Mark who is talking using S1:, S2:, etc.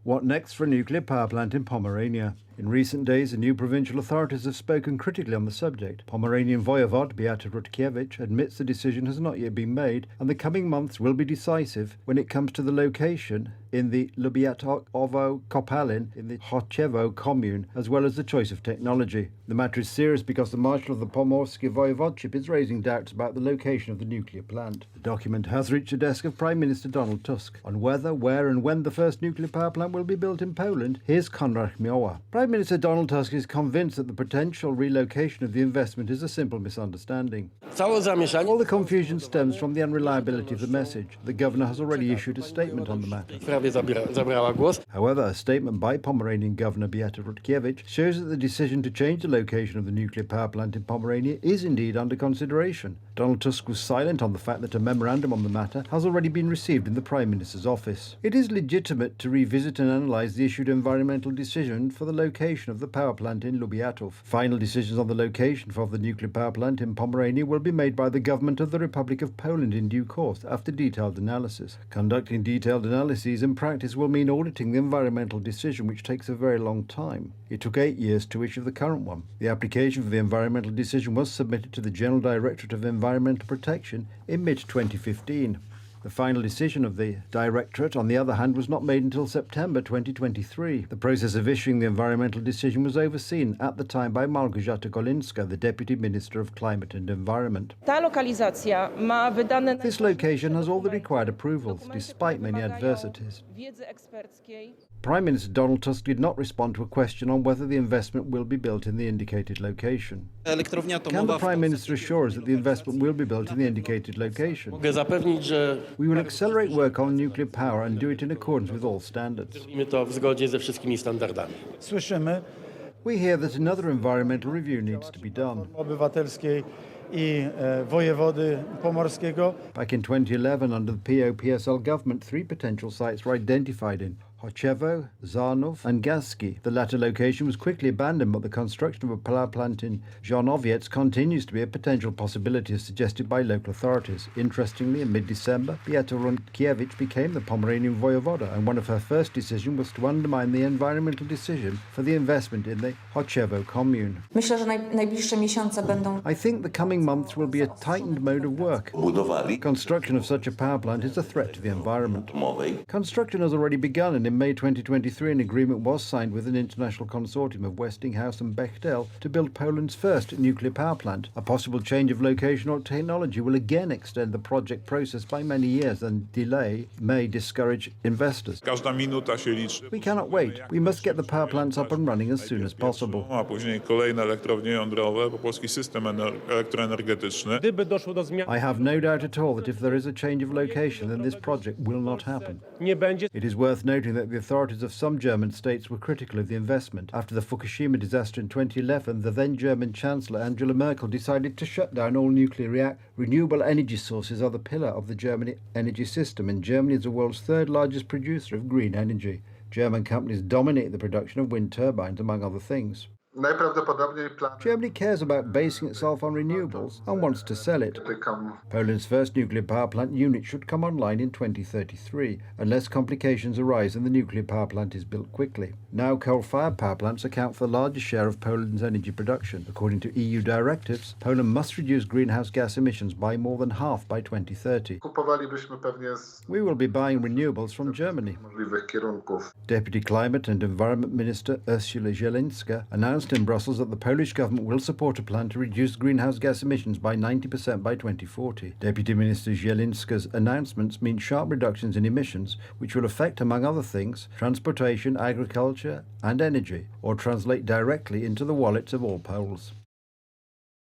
S1: What next for a nuclear power plant in Pomerania? In recent days, the new provincial authorities have spoken critically on the subject. Pomeranian Voivod Beata Rutkiewicz admits the decision has not yet been made, and the coming months will be decisive when it comes to the location in the Lubiatovo Kopalin in the Chochevo commune, as well as the choice of technology. The matter is serious because the Marshal of the Pomorsky Voivodship is raising doubts about the location of the nuclear plant. The document has reached the desk of Prime Minister Donald Tusk. On whether, where and when the first nuclear power plant will be built in Poland, here's Konrad Chmieła. Prime Minister Donald Tusk is convinced that the potential relocation of the investment is a simple misunderstanding. All the confusion stems from the unreliability of the message. The governor has already issued a statement on the matter. However, a statement by Pomeranian Governor Beata Rutkiewicz shows that the decision to change the location of the nuclear power plant in Pomerania is indeed under consideration. Donald Tusk was silent on the fact that a memorandum on the matter has already been received in the Prime Minister's office. It is legitimate to revisit and analyse the issued environmental decision for the location of the power plant in Lubiatov. Final decisions on the location of the nuclear power plant in Pomerania will be made by the government of the Republic of Poland in due course after detailed analysis. Conducting detailed analyses in practice will mean auditing the environmental decision, which takes a very long time. It took 8 years to issue the current one. The application for the environmental decision was submitted to the General Directorate of Environmental Protection in mid-2015. The final decision of the Directorate, on the other hand, was not made until September 2023. The process of issuing the environmental decision was overseen at the time by Małgorzata Golinska, the Deputy Minister of Climate and Environment. This location has all the required approvals, despite many adversities. Prime Minister Donald Tusk did not respond to a question on whether the investment will be built in the indicated location. Can the Prime Minister assure us that the investment will be built in the indicated location? We will accelerate work on nuclear power and do it in accordance with all standards. We hear that another environmental review needs to be done. Back in 2011, under the PO-PSL government, 3 potential sites were identified in Chochevo, Zarnów and Gaski. The latter location was quickly abandoned, but the construction of a power plant in Żarnowiec continues to be a potential possibility as suggested by local authorities. Interestingly, in mid-December, Beata Rutkiewicz became the Pomeranian Voivoda, and one of her first decisions was to undermine the environmental decision for the investment in the Chochevo commune. I think the coming months will be a tightened mode of work. Construction of such a power plant is a threat to the environment. Construction has already begun, and in May 2023, an agreement was signed with an international consortium of Westinghouse and Bechtel to build Poland's first nuclear power plant. A possible change of location or technology will again extend the project process by many years, and delay may discourage investors. We cannot wait. We must get the power plants up and running as soon as possible. I have no doubt at all that if there is a change of location, then this project will not happen. It is worth noting that the authorities of some German states were critical of the investment. After the Fukushima disaster in 2011, the then German Chancellor Angela Merkel decided to shut down all nuclear reactors. Renewable energy sources are the pillar of the German energy system, and Germany is the world's 3rd largest producer of green energy. German companies dominate the production of wind turbines, among other things. Germany cares about basing itself on renewables and wants to sell it. Poland's first nuclear power plant unit should come online in 2033, unless complications arise and the nuclear power plant is built quickly. Now, coal-fired power plants account for the largest share of Poland's energy production. According to EU directives, Poland must reduce greenhouse gas emissions by more than half by 2030. We will be buying renewables from Germany. Deputy Climate and Environment Minister Ursula Zielinska announced in Brussels that the Polish government will support a plan to reduce greenhouse gas emissions by 90% by 2040. Deputy Minister Zielinska's announcements mean sharp reductions in emissions, which will affect, among other things, transportation, agriculture and energy, or translate directly into the wallets of all Poles.